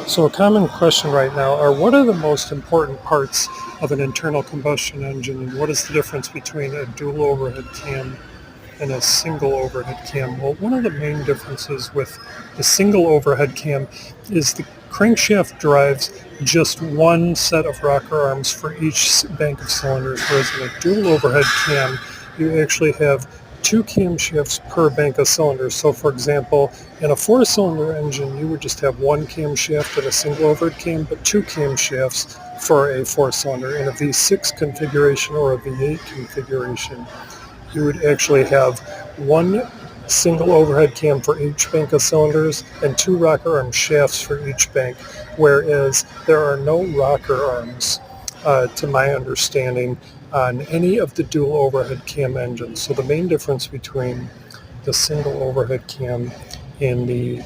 So a common question right now are what are the most important parts of an internal combustion engine and what is the difference between a dual overhead cam and a single overhead cam? Well, one of the main differences with the single overhead cam is the crankshaft drives just one set of rocker arms for each bank of cylinders, whereas in a dual overhead cam, you actually have two camshafts per bank of cylinders. So for example, in a four-cylinder engine, you would just have one camshaft in a single overhead cam, but two camshafts for a four-cylinder. In a V6 configuration or a V8 configuration, you would actually have one single overhead cam for each bank of cylinders and two rocker arm shafts for each bank, whereas there are no rocker arms, to my understanding, on any of the dual overhead cam engines. So the main difference between the single overhead cam and the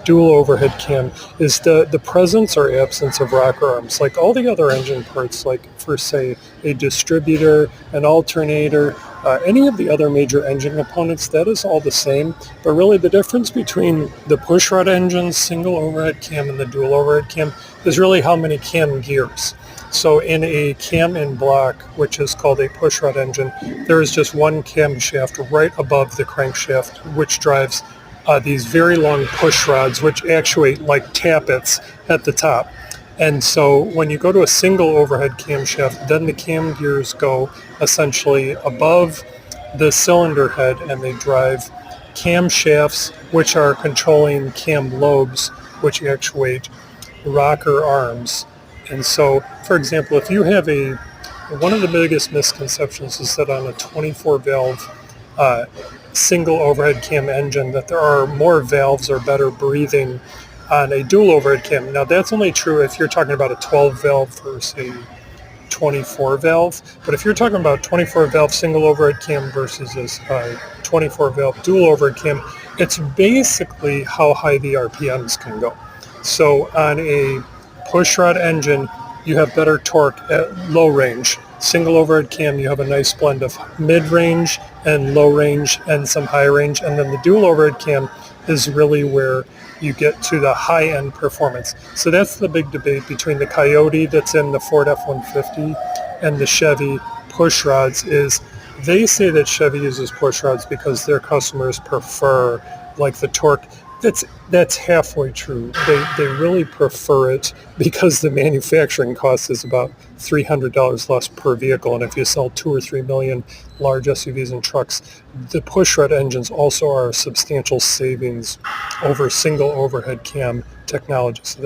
dual overhead cam is the presence or absence of rocker arms. Like all the other engine parts, like for say a distributor, an alternator, any of the other major engine components, that is all the same. But really the difference between the pushrod engines, single overhead cam, and the dual overhead cam is really how many cam gears. So in a cam in block, which is called a pushrod engine, there is just one camshaft right above the crankshaft, which drives these very long push rods, which actuate like tappets at the top. And so when you go to a single overhead camshaft, then the cam gears go essentially above the cylinder head and they drive camshafts, which are controlling cam lobes, which actuate rocker arms. And so, for example, if you have one of the biggest misconceptions is that on a 24 valve single overhead cam engine that there are more valves or better breathing on a dual overhead cam. Now that's only true if you're talking about a 12 valve versus a 24 valve, but if you're talking about 24 valve single overhead cam versus a 24 valve dual overhead cam, it's basically how high the RPMs can go. So on a pushrod engine, you have better torque at low range. Single overhead cam, you have a nice blend of mid-range and low range and some high range. And then the dual overhead cam is really where you get to the high-end performance. So that's the big debate between the Coyote that's in the Ford F-150 and the Chevy pushrods is they say that Chevy uses pushrods because their customers prefer like the torque. That's halfway true. They really prefer it because the manufacturing cost is about $300 less per vehicle. And if you sell 2 or 3 million large SUVs and trucks, the pushrod engines also are substantial savings over single overhead cam technology. So